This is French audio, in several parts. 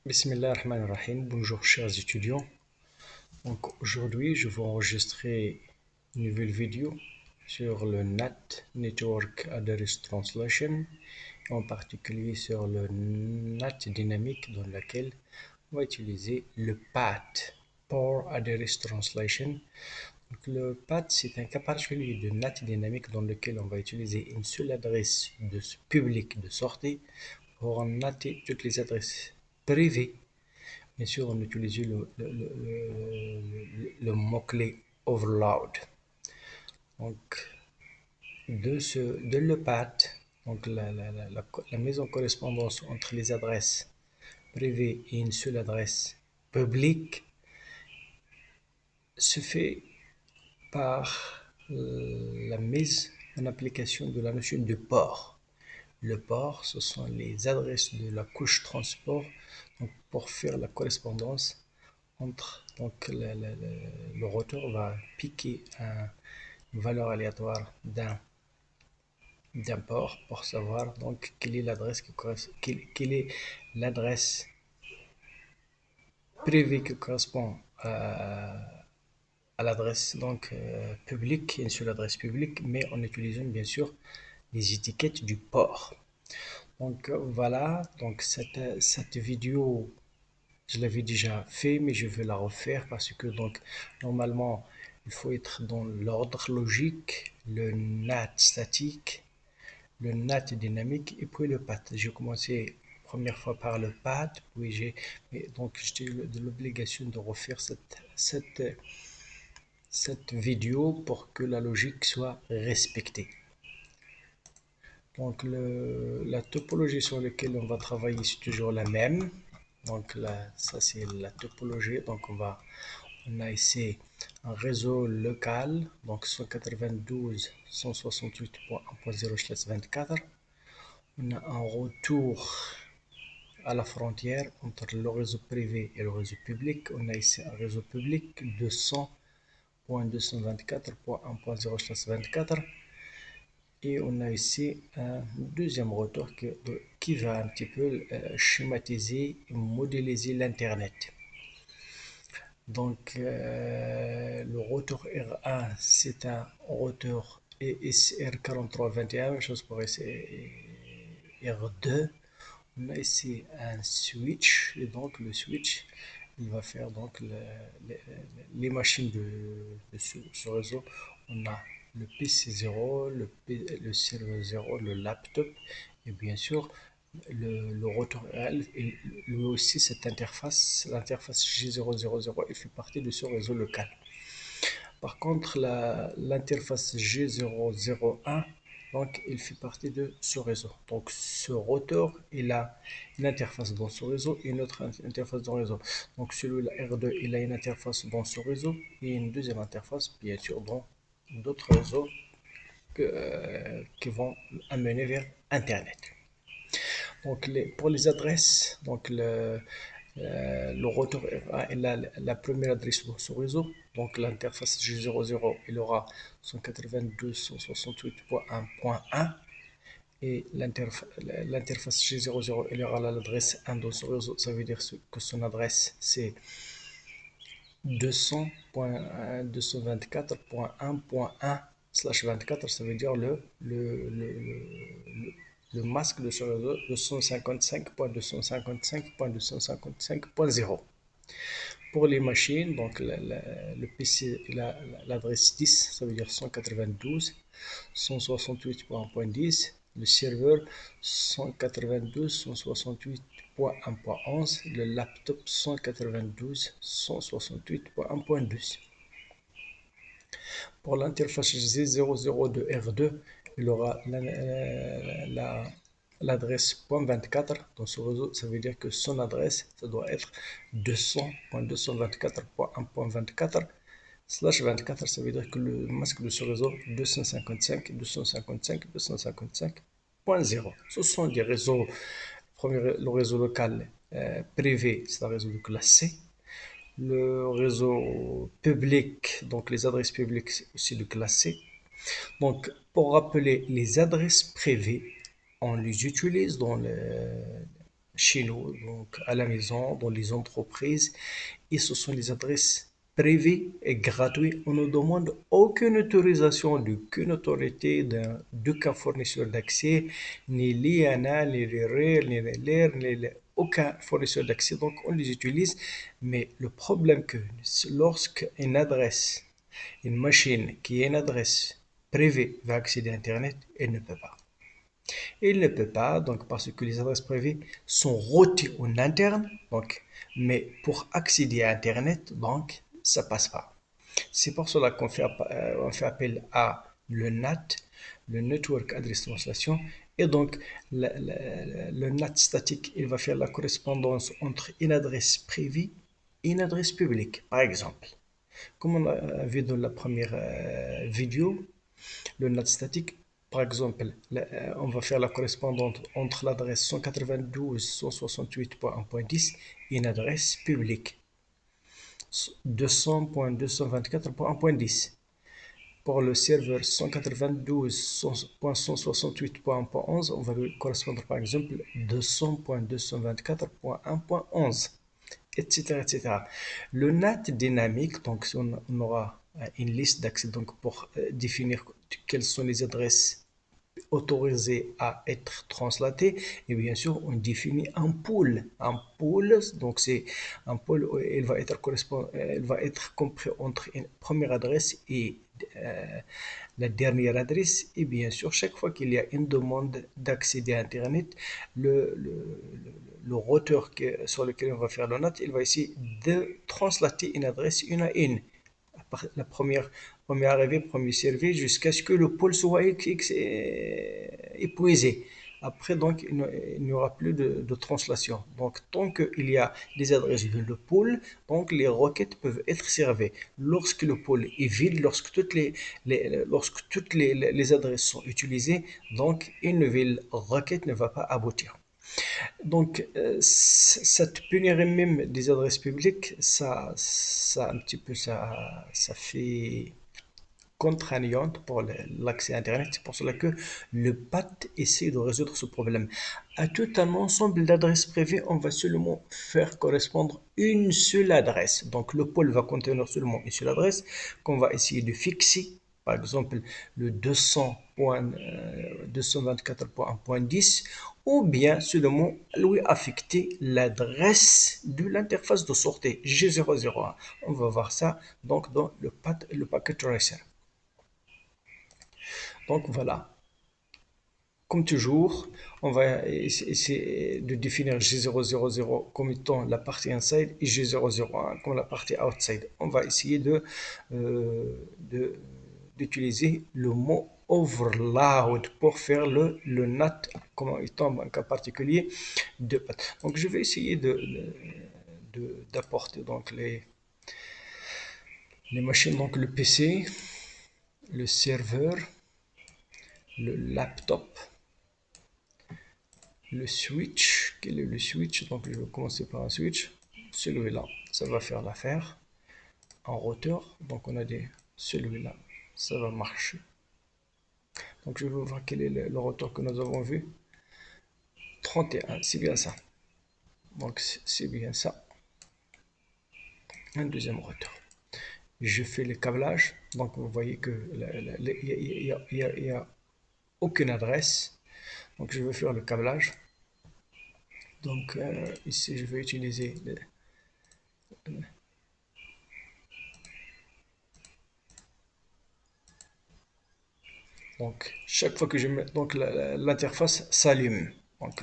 Bismillah ar-Rahman ar-Rahim. Bonjour chers étudiants. Donc aujourd'hui je vais enregistrer une nouvelle vidéo sur le NAT Network Address Translation, en particulier sur le NAT dynamique dans lequel on va utiliser le PAT, Port Address Translation. Donc le PAT, c'est un cas particulier de NAT dynamique dans lequel on va utiliser une seule adresse publique de sortie pour NATer toutes les adresses privées. Bien sûr, on utilise le mot-clé overload. Donc, de le PAT, donc la mise en correspondance entre les adresses privées et une seule adresse publique se fait par la mise en application de la notion de port. Le port, ce sont les adresses de la couche transport, donc pour faire la correspondance entre, donc le routeur va piquer une valeur aléatoire d'un port pour savoir donc quelle est l'adresse quelle est l'adresse privée qui correspond à l'adresse donc publique, une seule adresse publique, mais en utilisant bien sûr les étiquettes du port. Donc voilà, donc cette vidéo je l'avais déjà fait, mais je vais la refaire parce que donc normalement il faut être dans l'ordre logique, le NAT statique, le NAT dynamique et puis le PAT. J'ai commencé première fois par le PAT, puis donc j'ai de l'obligation de refaire cette vidéo pour que la logique soit respectée. Donc la topologie sur laquelle on va travailler c'est toujours la même. Donc là, ça c'est la topologie. Donc on a ici un réseau local, donc 192.168.1.0/24. On a un retour à la frontière entre le réseau privé et le réseau public. On a ici un réseau public de 100.224.1.0/24. Et on a ici un deuxième routeur qui va un petit peu schématiser et modéliser l'Internet. Donc, le routeur R1, c'est un routeur ESR4321, même chose pour R2. On a ici un switch, et donc le switch, il va faire donc les machines de ce réseau. On a le PC0, le serveur 0, le laptop, et bien sûr, le routeur RL, lui aussi cette interface, l'interface G000, il fait partie de ce réseau local. Par contre, l'interface G001, donc il fait partie de ce réseau. Donc ce routeur, il a une interface dans ce réseau et une autre interface dans le réseau. Donc celui-là R2, il a une interface dans ce réseau et une deuxième interface, bien sûr, dans d'autres réseaux qui vont amener vers Internet. Donc pour les adresses, donc le routeur a la première adresse dans ce réseau. Donc l'interface G00, il aura 192.168.1.1 et l'interface G00, il aura l'adresse 1 dans ce réseau. Ça veut dire que son adresse c'est 200.224.1.1/24, ça veut dire le masque de ce réseau 255.255.255.0. Pour les machines, donc le PC, l'adresse 10, ça veut dire 192, 168.1.10, le serveur 192, 168.1.11, le laptop 192, 168.1.12. Pour l'interface G00 de R2, il aura l'adresse .24 dans ce réseau. Ça veut dire que son adresse, ça doit être 200.224.1.24/24. Ça veut dire que le masque de ce réseau 255.255.255.0. Ce sont des réseaux. Le réseau local privé, c'est un réseau de classe C. Le réseau public, donc les adresses publiques, c'est aussi de classe C. Donc, pour rappeler les adresses privées, on les utilise dans chez nous, donc à la maison, dans les entreprises, et ce sont les adresses privées et gratuites. On ne demande aucune autorisation d'aucune autorité, d'aucun fournisseur d'accès, ni l'IANA, ni les RER, ni les LER, aucun fournisseur d'accès. Donc on les utilise, mais le problème que lorsque une machine qui est une adresse privée va accéder à Internet, elle ne peut pas. Il ne peut pas, donc parce que les adresses privées sont routées en interne, donc, mais pour accéder à Internet, donc, ça passe pas. C'est pour cela on fait appel à le NAT, le Network Address Translation, et donc le NAT statique, il va faire la correspondance entre une adresse privée et une adresse publique, par exemple. Comme on a vu dans la première vidéo, le NAT statique, par exemple, on va faire la correspondance entre l'adresse 192.168.1.10 et une adresse publique 200.224.1.10. Pour le serveur 192.168.1.11, on va correspondre par exemple 200.224.1.11, etc., etc. Le NAT dynamique, donc on aura une liste d'accès donc pour définir quelles sont les adresses autorisé à être translaté. Et bien sûr, on définit un pool. Un pool, donc c'est un pool, il va être compris entre une première adresse et la dernière adresse. Et bien sûr, chaque fois qu'il y a une demande d'accéder à Internet, le routeur sur lequel on va faire le NAT, il va essayer de translater une adresse une à une, la première arrivée, premier servi, jusqu'à ce que le pôle soit épuisé. Après, donc, il n'y aura plus de translation. Donc, tant qu'il y a des adresses de le pôle, donc les requêtes peuvent être servies. Lorsque le pôle est vide, lorsque toutes les adresses sont utilisées, donc une nouvelle requête ne va pas aboutir. Donc, cette pénurie même des adresses publiques, ça un petit peu, ça fait contraignante pour l'accès à Internet. C'est pour cela que le PAT essaie de résoudre ce problème. À tout un ensemble d'adresses privées, on va seulement faire correspondre une seule adresse. Donc, le pôle va contenir seulement une seule adresse qu'on va essayer de fixer. Par exemple, le 200.224.1.10, ou bien seulement lui affecter l'adresse de l'interface de sortie G001. On va voir ça donc dans le packet tracer. Donc voilà, comme toujours, on va essayer de définir G000 comme étant la partie inside et G001 comme la partie outside. On va essayer d'utiliser le mot overload pour faire le NAT comme étant un cas particulier de path. Donc je vais essayer d'apporter donc les machines, donc le PC, le serveur, le laptop, le switch. Quel est le switch? Donc je vais commencer par un switch. Celui-là, ça va faire l'affaire. En routeur, donc on a des celui-là, ça va marcher. Donc je vais voir quel est le routeur que nous avons vu. 31, c'est bien ça. Donc c'est bien ça. Un deuxième routeur. Je fais le câblage. Donc vous voyez que il y a aucune adresse. Donc je vais faire le câblage. Donc ici je vais utiliser donc chaque fois que je mets donc l'interface s'allume. Donc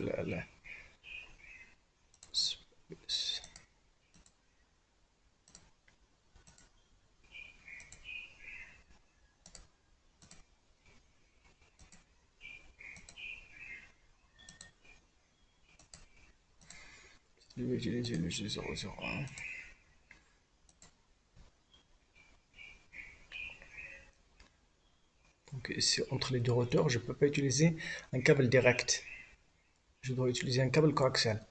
je vais utiliser le G001. Donc ici entre les deux routeurs, je ne peux pas utiliser un câble direct. Je dois utiliser un câble coaxial.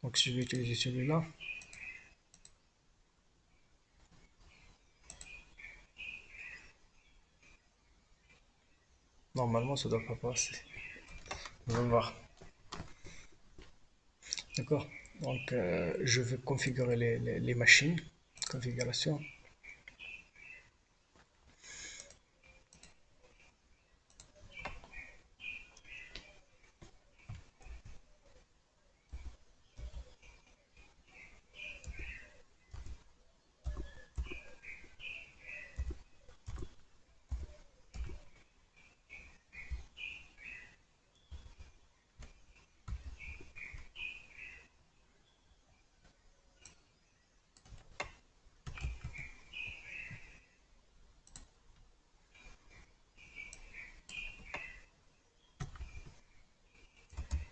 Donc si je vais utiliser celui-là, normalement ça ne doit pas passer. On va voir. D'accord? Donc, je vais configurer les machines. Configuration.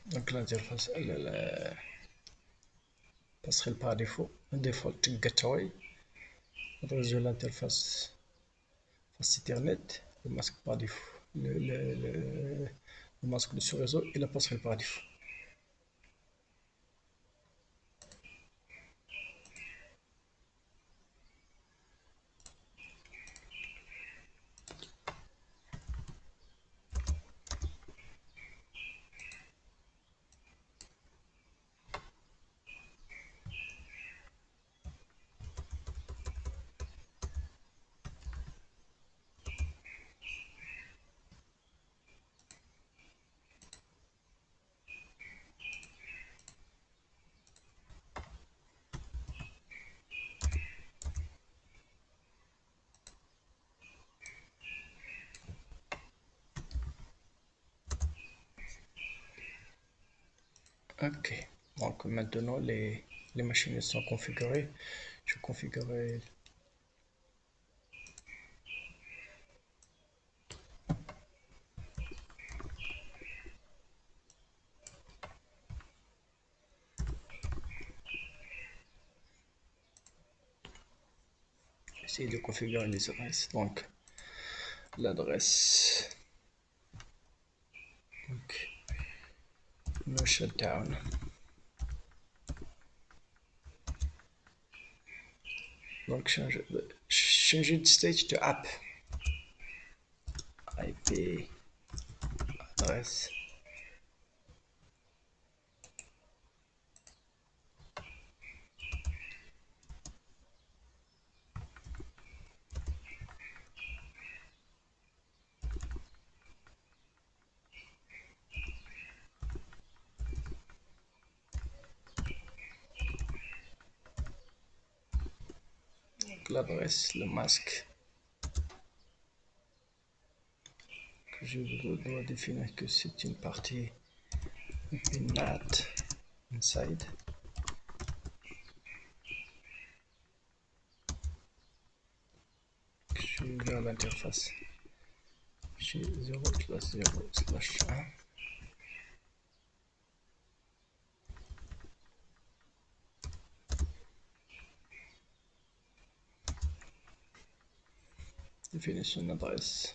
Donc, l'interface, elle passerelle par défaut. Default gateway. Adresse de l'interface face Ethernet. Le masque par défaut. Le masque de sous-réseau et la passerelle par défaut. Ok. Donc maintenant les machines sont configurées. Je configurerai. Essayer de configurer les adresses. Donc l'adresse. Donc no shutdown. Donc changer de stage to app. IP adresse. Donc l'adresse, le masque que je dois définir que c'est une partie NAT inside. Je vais vers l'interface. J'ai 0/0/1. Définition d'adresse.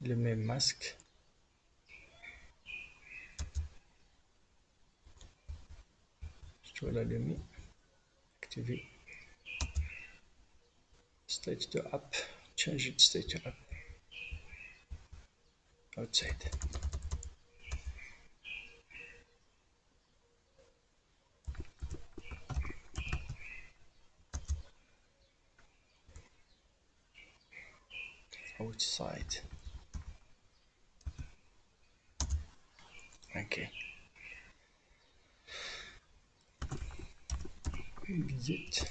Le même masque. Je dois l'allumer. Activer. Stage to app. Change it stage to app. Outside. Outside. Ok. Exit.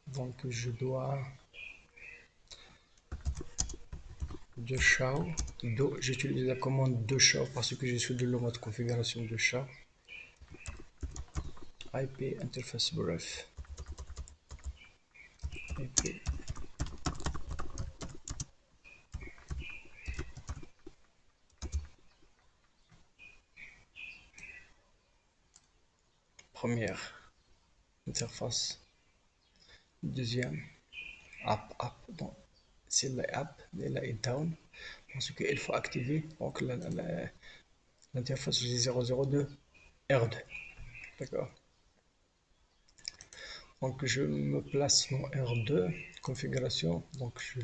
Donc je dois de show. J'utilise la commande de show parce que je suis de le mode configuration de show. IP interface brief. IP. Première interface. Deuxième app. Bon, c'est la app, elle est down parce qu'il faut activer donc l'interface G002 R2. D'accord. Donc je me place dans R2, configuration. Donc je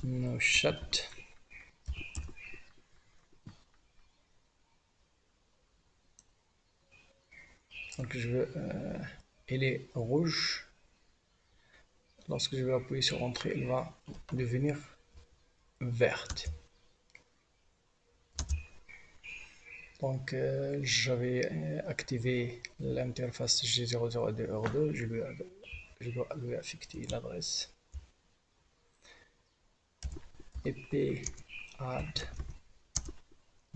no chat. Donc je veux, elle est rouge. Lorsque je vais appuyer sur entrée, elle va devenir verte. Donc j'avais activé l'interface G002R2. Je dois lui affecter l'adresse ep add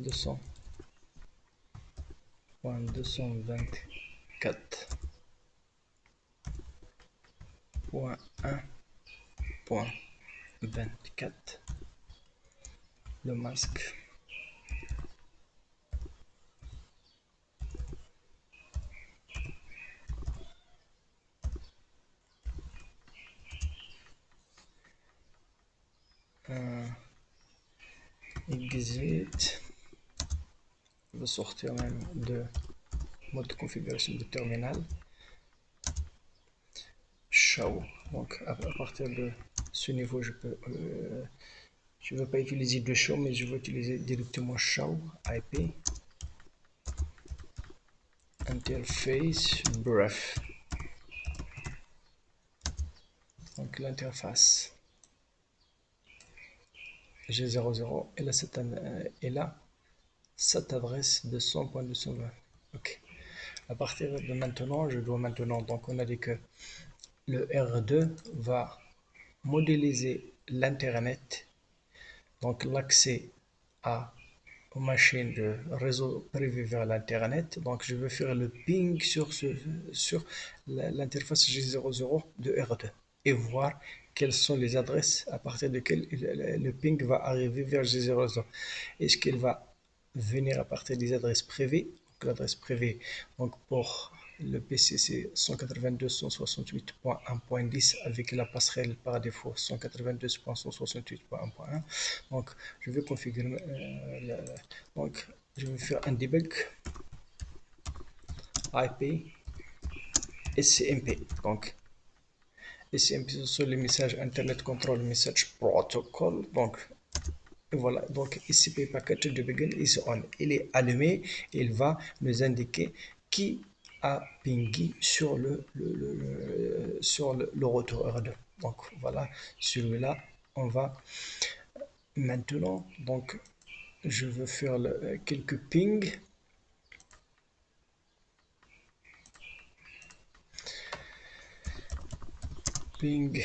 200.224.1.24 le masque. Exit. Je vais sortir même de mode de configuration de terminal. Show. Donc à partir de ce niveau, je ne veux pas utiliser de show, mais je vais utiliser directement show IP interface bref. Donc l'interface G00 elle a cette adresse de 100.220. Ok. À partir de maintenant, je dois maintenant, donc on a dit que le R2 va modéliser l'internet, donc l'accès aux machines de réseau privé vers l'internet. Donc je vais faire le ping sur l'interface G00 de R2 et voir quelles sont les adresses à partir desquelles le ping va arriver vers G00. Est-ce qu'il va venir à partir des adresses privées? L'adresse privée, donc pour le PC, c'est 192.168.1.10 avec la passerelle par défaut 192.168.1.1. Donc, je vais configurer. Donc, je vais faire un debug IP SCMP. Donc, SCMP, ce sont les messages Internet Control Message Protocol. Donc, voilà, donc SCP packet de begin is on. Il est allumé, il va nous indiquer qui a pingé sur le routeur R2. Donc voilà, celui-là, on va maintenant, donc je veux faire quelques pings. Ping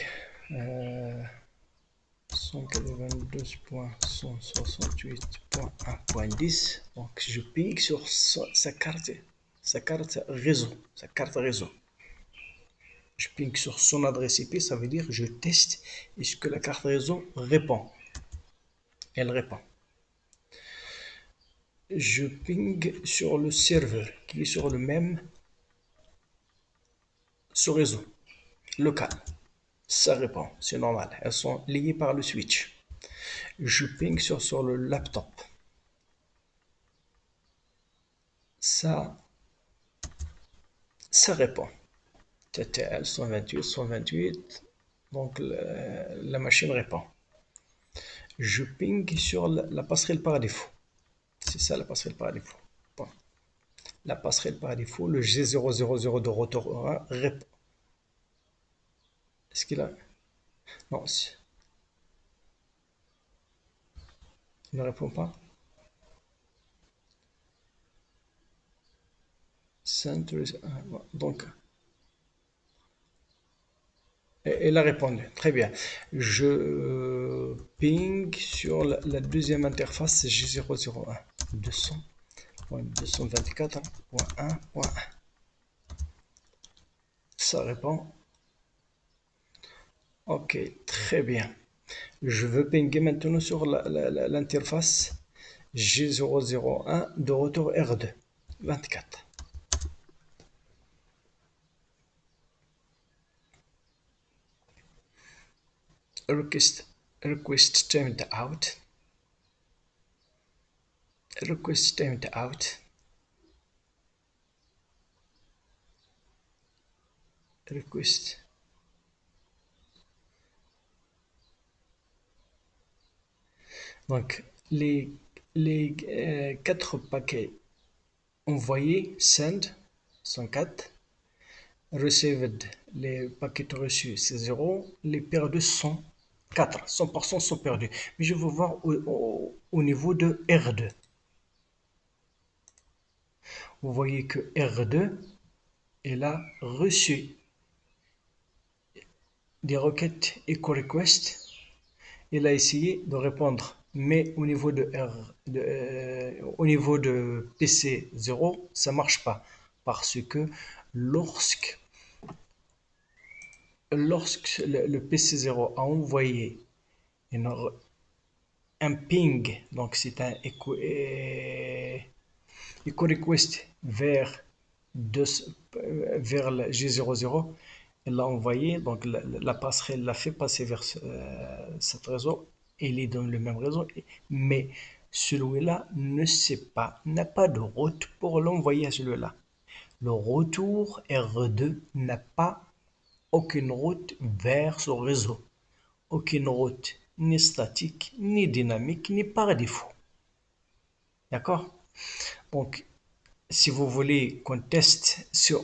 192.168.1.10. Donc je ping sur sa carte réseau, je ping sur son adresse IP, ça veut dire je teste est-ce que la carte réseau répond. Elle répond. Je ping sur le serveur qui est sur le même réseau local. Ça répond, c'est normal. Elles sont liées par le switch. Je ping sur le laptop. Ça répond. TTL 128. Donc la machine répond. Je ping sur la passerelle par défaut. C'est ça la passerelle par défaut. Bon. La passerelle par défaut, le G000 de rotor 1 répond. Est-ce qu'il a... Non, il ne répond pas. Donc, elle a répondu. Très bien. Je ping sur la deuxième interface G001. 200.224.1.1. Ça répond. Ok, très bien. Je veux pinguer maintenant sur l'interface G001 de retour R2. 24. Request timed out. Request timed out. Request. Donc, les 4 paquets envoyés, send, sont 4. Received, les paquets reçus, c'est 0. Les perdus sont 4. 100% sont perdus. Mais je veux voir au niveau de R2. Vous voyez que R2, il a reçu des requêtes echo request. Il a essayé de répondre, mais au niveau au niveau de PC 0, ça marche pas. Parce que lorsque, lorsque le PC 0 a envoyé une, un ping, donc c'est un echo request vers le G00, elle l'a envoyé, donc la passerelle l'a fait passer vers cet réseau, il est dans le même réseau, mais celui-là ne sait pas, n'a pas de route pour l'envoyer à celui-là. Le retour R2 n'a pas aucune route vers ce réseau. Aucune route, ni statique, ni dynamique, ni par défaut. D'accord? Donc, si vous voulez qu'on teste si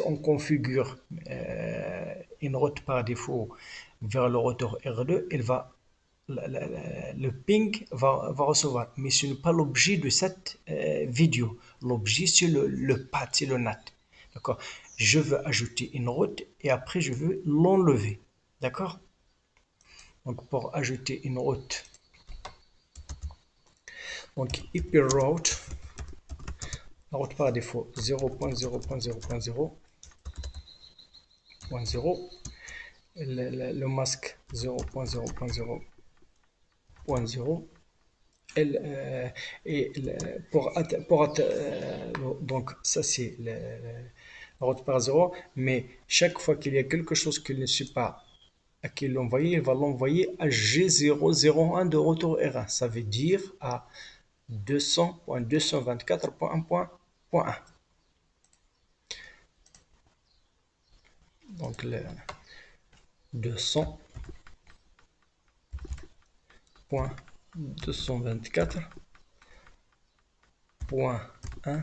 on configure une route par défaut vers le routeur R2, le ping va recevoir. Mais ce n'est pas l'objet de cette vidéo. L'objet, c'est le path, c'est le NAT. D'accord? Je veux ajouter une route et après, je veux l'enlever. D'accord? Donc, pour ajouter une route, donc IP route, la route par défaut 0.0.0.0.0, le masque 0.0.0.0, et donc ça c'est la route par 0, mais chaque fois qu'il y a quelque chose qui ne suit pas à qui l'envoyer, il va l'envoyer à G001 de retour R1. Ça veut dire à 200.224.1.1. Donc le 200.224.1.1.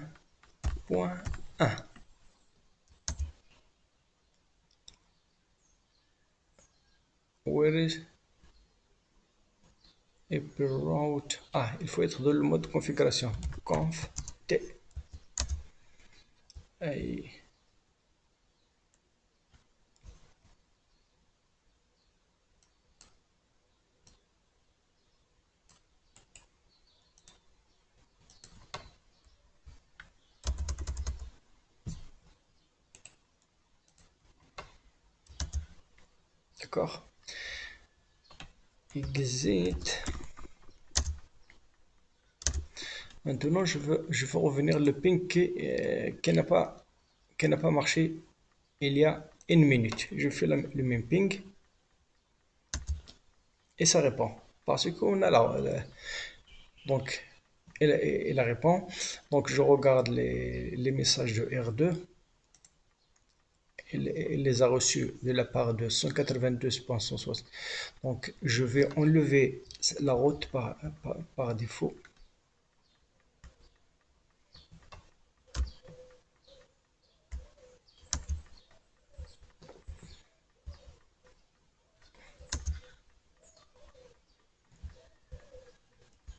Where is route? Ah, il faut être dans le mode configuration. Conf T. Aïe. D'accord. Exit. Maintenant, je veux revenir le ping qui n'a pas marché il y a une minute. Je fais le même ping et ça répond. Parce qu'on a donc, il répond. Donc, je regarde les messages de R2. Il les a reçus de la part de 182.160. Donc, je vais enlever la route par défaut.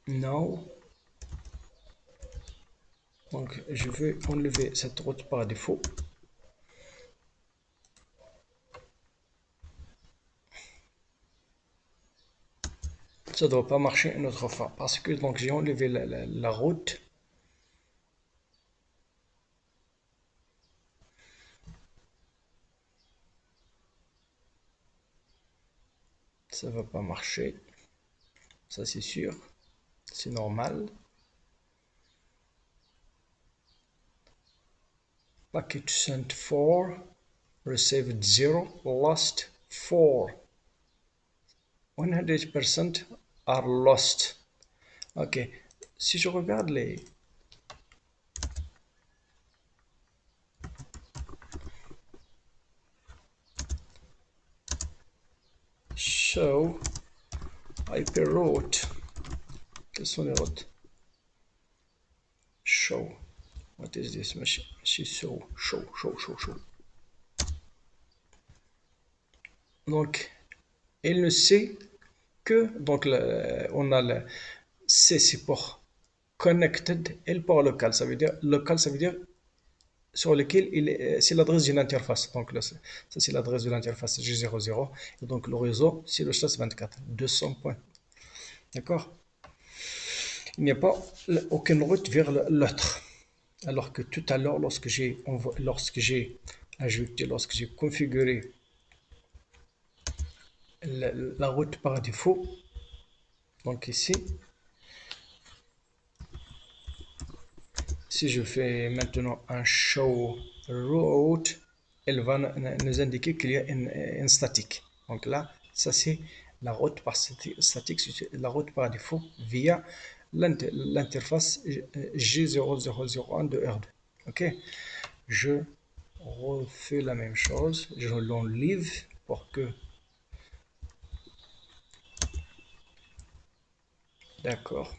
Now. Donc, je vais enlever cette route par défaut. Ça ne doit pas marcher une autre fois parce que donc j'ai enlevé la route. Ça va pas marcher, ça c'est sûr. c'est normal. Packet sent 4, received 0, lost 4. 100% are lost. Ok, si je regarde les... show hyperroute. Quelles sont les routes? Show. What is this? Show. Donc, il ne sait que, donc on a le C, c'est pour connected, et pour local, ça veut dire sur lequel c'est l'adresse d'une interface. Donc là, ça c'est l'adresse de l'interface G00. Et donc le réseau, c'est le chasse 24, 200 points. D'accord? Il n'y a pas aucune route vers l'autre. Alors que tout à l'heure, lorsque j'ai ajouté, lorsque j'ai configuré la route par défaut, donc ici, si je fais maintenant un show route, elle va nous indiquer qu'il y a une statique. Donc là, ça c'est la route par statique, c'est la route par défaut via l'interface G0001 de R2. Ok, je refais la même chose, je l'enlève pour que... D'accord.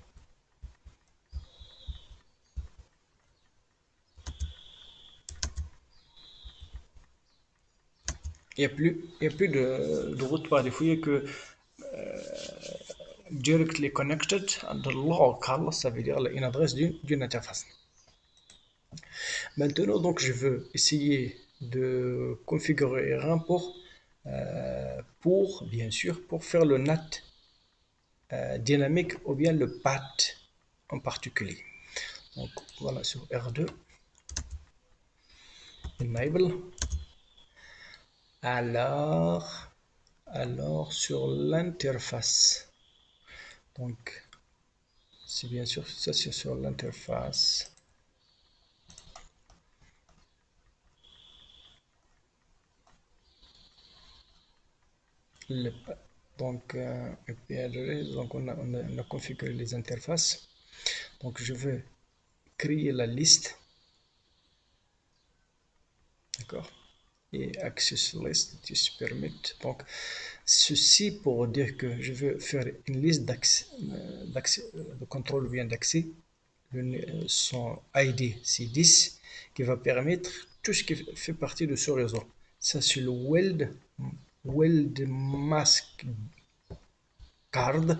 Il y a plus de route par défaut, il n'y a que directly connected and local, ça veut dire une adresse d'une interface. Maintenant, donc, je veux essayer de configurer un port bien sûr, pour faire le NAT dynamique ou bien le PAT en particulier. Donc, voilà, sur R2, Enable. Alors sur l'interface. Donc, c'est bien sûr, ça c'est sur l'interface. Donc, donc on a configuré les interfaces. Donc, je vais créer la liste. D'accord? Et access list, this permit. Donc, ceci pour dire que je veux faire une liste d'accès, de contrôle vient d'accès. Son ID c'est 10 qui va permettre tout ce qui fait partie de ce réseau. Ça c'est le Weld Mask Card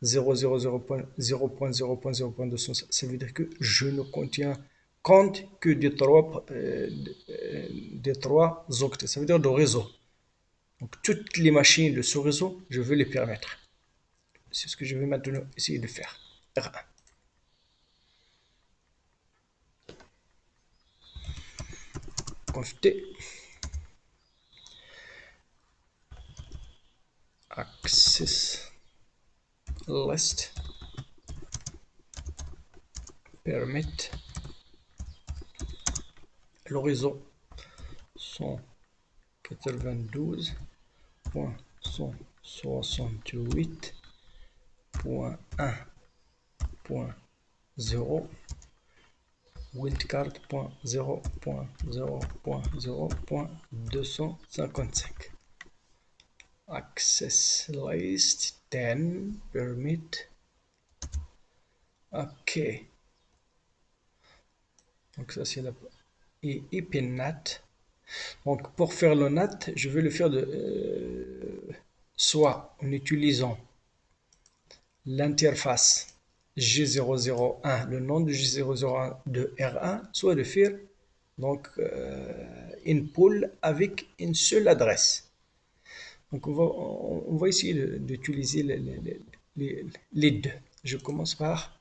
0.0.0.0.200. Ça veut dire que je ne contiens compte que des trois octets. Ça veut dire de réseau. Donc toutes les machines de ce réseau, je veux les permettre. C'est ce que je vais maintenant essayer de faire. R1. Conf T. Access list permit l'horizon 192.168.1.0 wildcard.0.0.0.255 access list 10 permit. Ok, donc ça c'est la et IPNAT. Donc pour faire le NAT, je vais le faire soit en utilisant l'interface G001, le nom de G001 de R1, soit de faire donc une pool avec une seule adresse. Donc on va essayer d'utiliser les deux. Je commence par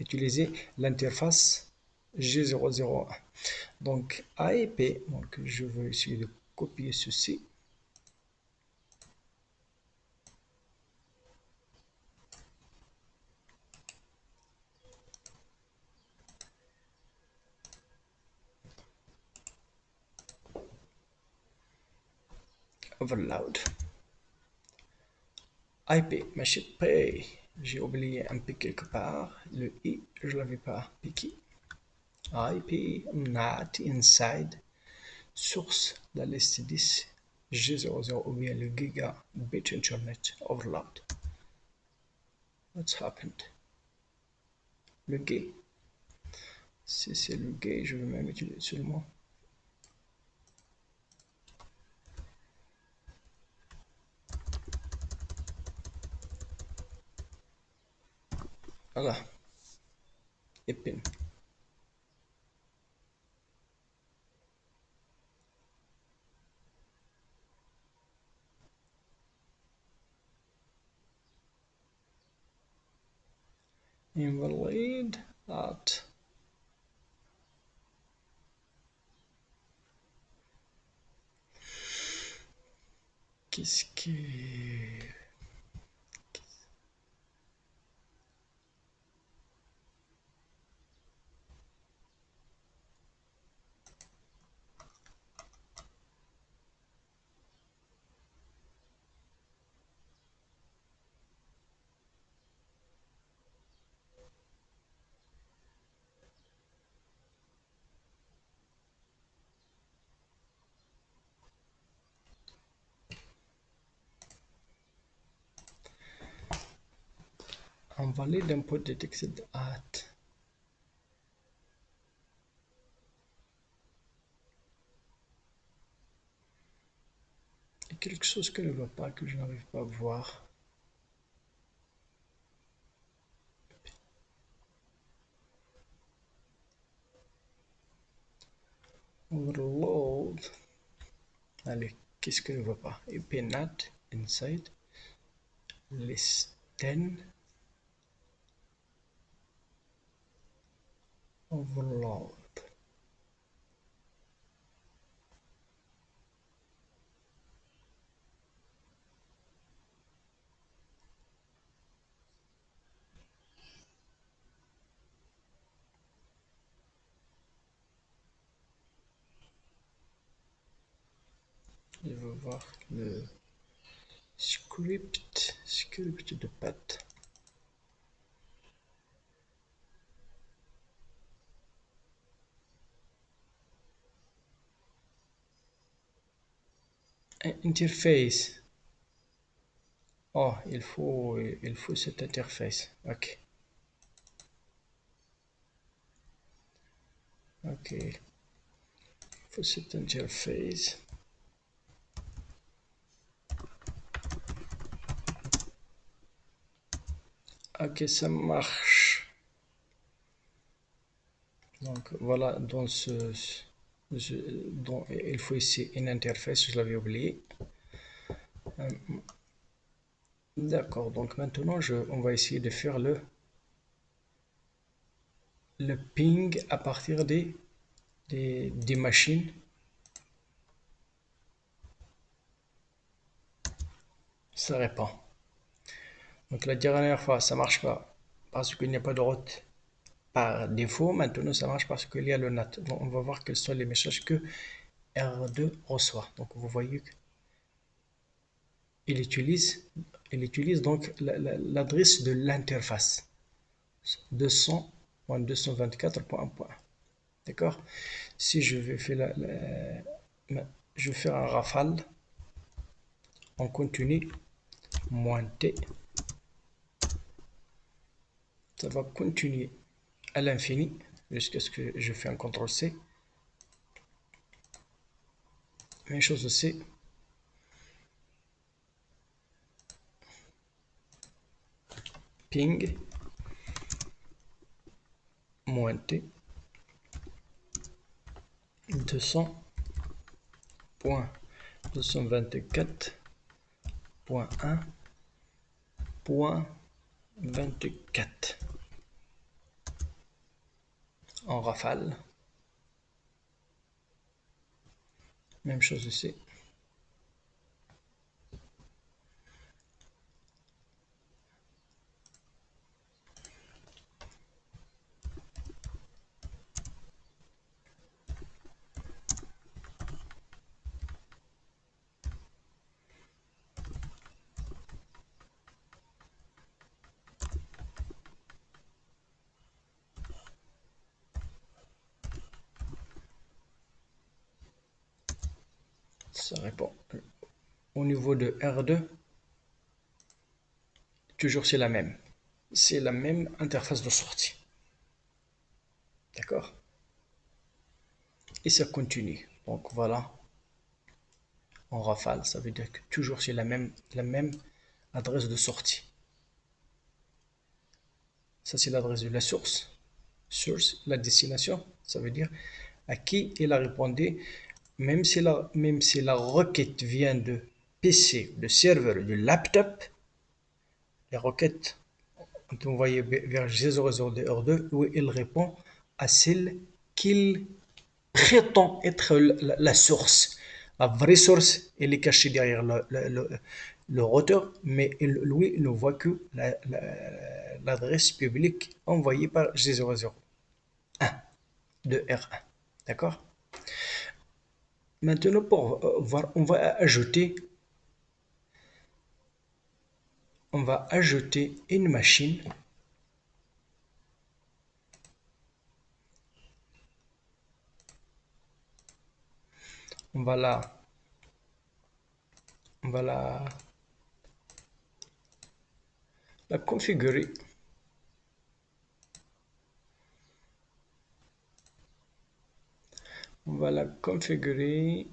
utiliser l'interface G001. Donc AEP, donc je vais essayer de copier ceci. overload. IP, machine pay. J'ai oublié un P quelque part. Le I, je l'avais pas piqué. IP, not inside. Source, la liste 10. G00 ou bien le gigabit internet overload. What's happened? Le gay. Si c'est le gay, je vais même utiliser seulement. Voilà. Épine. Invalid at. Qu'est-ce qui... Invalid input detected at. Il y a quelque chose que ne va pas, que je n'arrive pas à voir. Overload. Allez, qu'est-ce que ne va pas? IP NAT inside. List 10. Overload. Je vais voir le script de path. Interface. Oh, il faut cette interface. Ok. Ok. Il faut cette interface. Ok, ça marche. Donc voilà, il faut ici une interface, je l'avais oublié. D'accord, donc maintenant on va essayer de faire le ping à partir des machines. Ça répond. Donc la dernière fois, ça marche pas parce qu'il n'y a pas de route par défaut. Maintenant, ça marche parce qu'il y a le NAT. Donc on va voir quels sont les messages que R2 reçoit. Donc vous voyez qu'il utilise donc l'adresse de l'interface 200.224.1. D'accord? Si je vais faire je vais faire un rafale en continu moins T, ça va continuer à l'infini jusqu'à ce que je fais un CTRL C. Même chose aussi, ping moins T 200.224.1.24 en rafale. Même chose ici. Ça répond. Au niveau de R2, toujours c'est la même. C'est la même interface de sortie. D'accord? Et ça continue. Donc voilà, en rafale, ça veut dire que toujours c'est la même adresse de sortie. Ça c'est l'adresse de la source, la destination, ça veut dire à qui il a répondu, même si la requête vient de PC, de serveur, du laptop, les requêtes sont envoyées vers G002R2 où il répond à celle qu'il prétend être la source. La vraie source, elle est cachée derrière le routeur, mais lui, il ne voit que l'adresse publique envoyée par G001 de R1. D'accord? Maintenant, pour voir, on va ajouter une machine. On va la, on va la configurer. On va la configurer.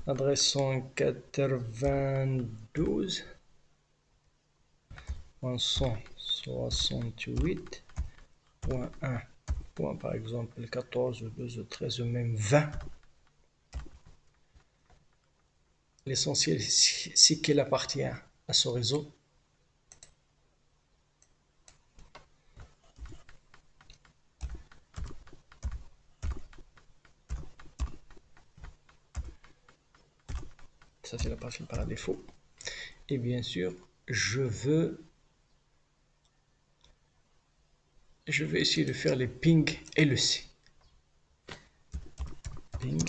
Adresse 192.168.1. Par exemple 14 ou 12 ou 13 ou même 20. L'essentiel, c'est qu'elle appartient à ce réseau. Ça, c'est la partie par défaut. Et bien sûr, je veux essayer de faire les ping LEC. Ping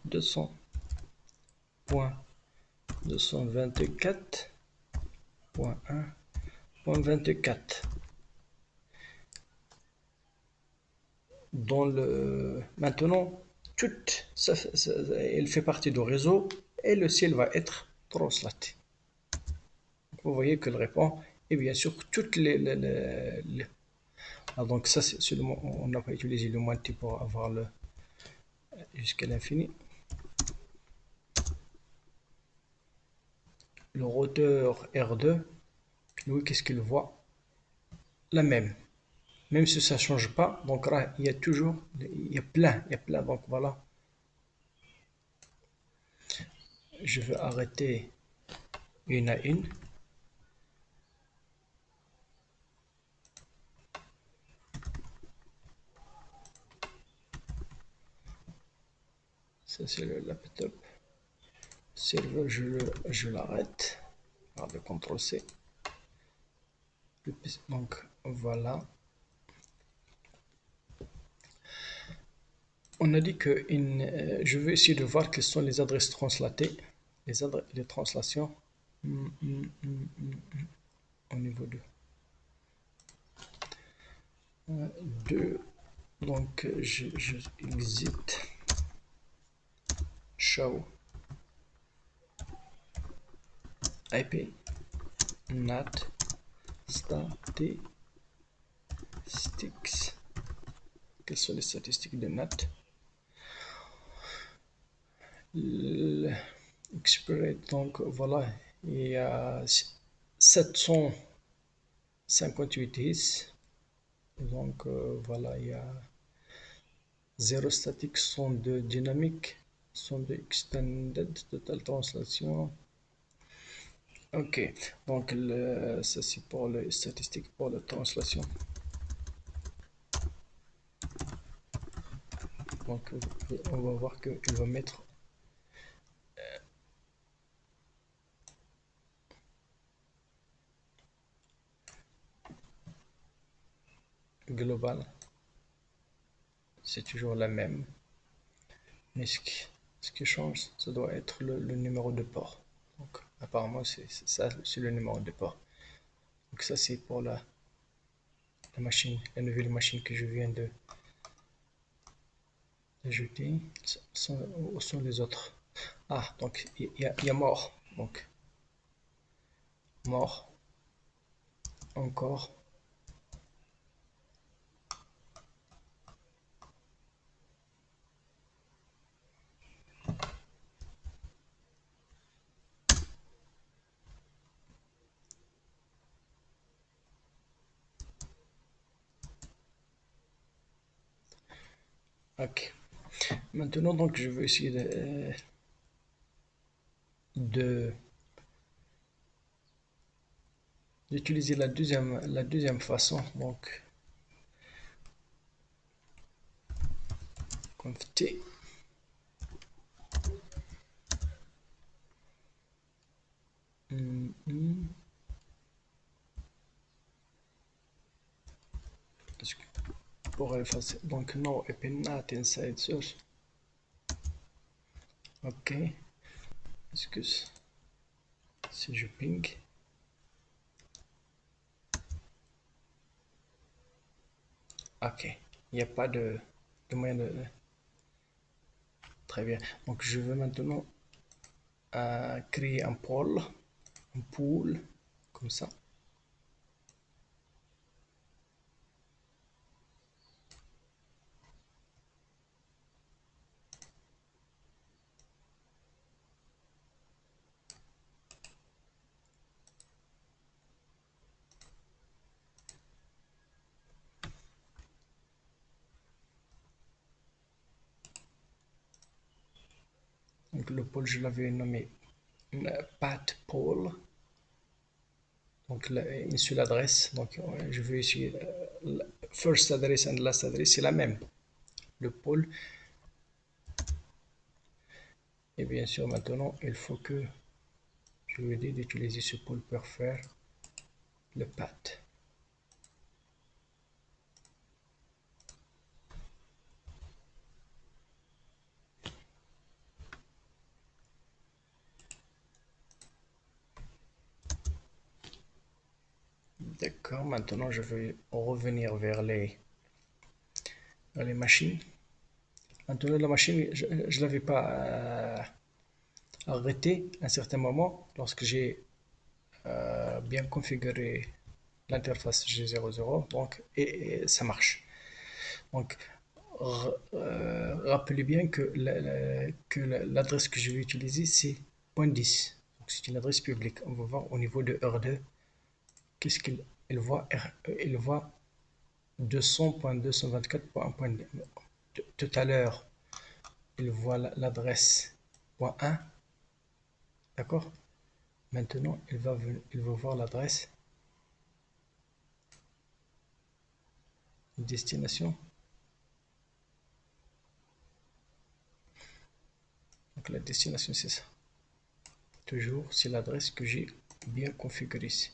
200.224.1.24. Maintenant, elle fait partie du réseau et le ciel va être translaté. Vous voyez qu'elle répond et bien sûr toutes donc ça c'est on n'a pas utilisé le multi pour avoir le jusqu'à l'infini. Le routeur R2, lui, qu'est-ce qu'il voit? La même si ça change pas. Donc là, il y a plein, donc voilà. Je vais arrêter une à une. Ça c'est le laptop. Serveur, je l'arrête par le CTRL C. Donc voilà. On a dit que je vais essayer de voir quelles sont les adresses translatées, les translations au niveau de 2. Donc je exit show IP NAT statistics. Quelles sont les statistiques de NAT? Donc voilà, il y a 758 hits. Donc voilà, il y a 0 statique, 102 dynamique, 102 extended, total translation. Ok, donc ça c'est pour les statistiques pour la translation. Donc on va voir qu'il va mettre global. C'est toujours la même. Mais ce qui change, ça doit être le numéro de port. Donc apparemment c'est ça, c'est le numéro de port. Donc ça c'est pour la machine, la nouvelle machine que je viens Ajouter. Où sont les autres? Ah, donc il y a mort. Donc, mort. Encore. Ok. Maintenant, donc, je vais essayer de- d'utiliser la deuxième façon. Donc, conf Est-ce que pour effacer, donc no open not inside source. Ok. Est-ce que si je ping, ok. Il n'y a pas de moyen de. Très bien. Donc je veux maintenant créer un pool, comme ça. Donc le pool, je l'avais nommé path pool. Donc une seule adresse. Donc je vais essayer first address and last address, c'est la même. Le pool. Et bien sûr, maintenant, il faut que je lui dis d'utiliser ce pool pour faire le path. D'accord, maintenant je vais revenir vers les machines. Maintenant la machine, je ne l'avais pas arrêtée à un certain moment lorsque j'ai bien configuré l'interface G00, donc, et ça marche. Donc, rappelez bien que l'adresse que je vais utiliser, c'est .10. Donc, c'est une adresse publique. On va voir au niveau de R2, qu'est-ce qu'il voit. Il voit 200.224.1. Tout à l'heure, il voit l'adresse .1. D'accord? Maintenant, il va voir l'adresse destination. Donc la destination, c'est ça. Toujours, c'est l'adresse que j'ai bien configurée ici.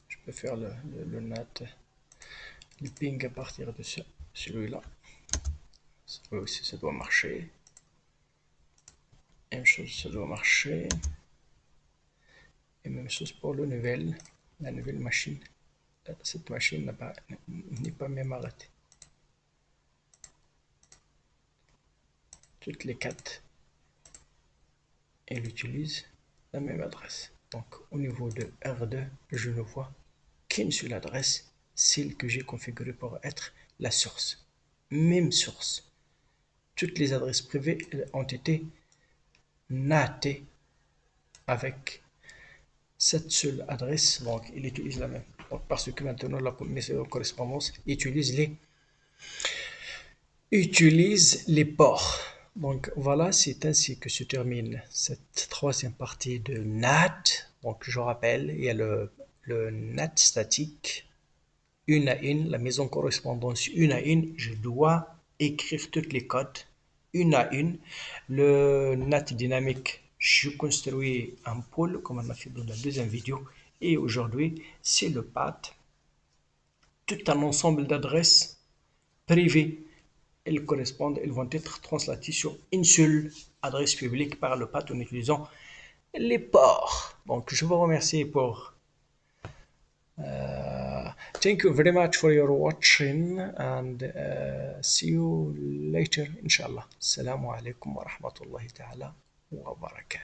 Je peux faire le NAT, le ping à partir de celui-là. Oui, aussi, ça doit marcher. Même chose, ça doit marcher. Et même chose pour la nouvelle machine. Cette machine n'est pas même arrêtée. Toutes les quatre, elle utilise la même adresse. Donc au niveau de R2, je ne vois qu'une seule adresse, celle que j'ai configurée pour être la source. Même source. Toutes les adresses privées ont été natées avec cette seule adresse. Donc il utilise la même. Donc, parce que maintenant la correspondance utilise les ports. Donc voilà, c'est ainsi que se termine cette troisième partie de NAT. Donc je rappelle, il y a le NAT statique, une à une, la maison correspondance une à une. Je dois écrire tous les codes une à une. Le NAT dynamique, je construis un pôle comme on a fait dans la deuxième vidéo. Et aujourd'hui, c'est le path, tout un ensemble d'adresses privées. Elles correspondent, elles vont être translatées sur une seule adresse publique par le path en utilisant les ports. Donc, je vous remercie pour Thank you very much for your watching and see you later inshallah. Assalamu alaikum wa rahmatullahi ta'ala wa barakatuh.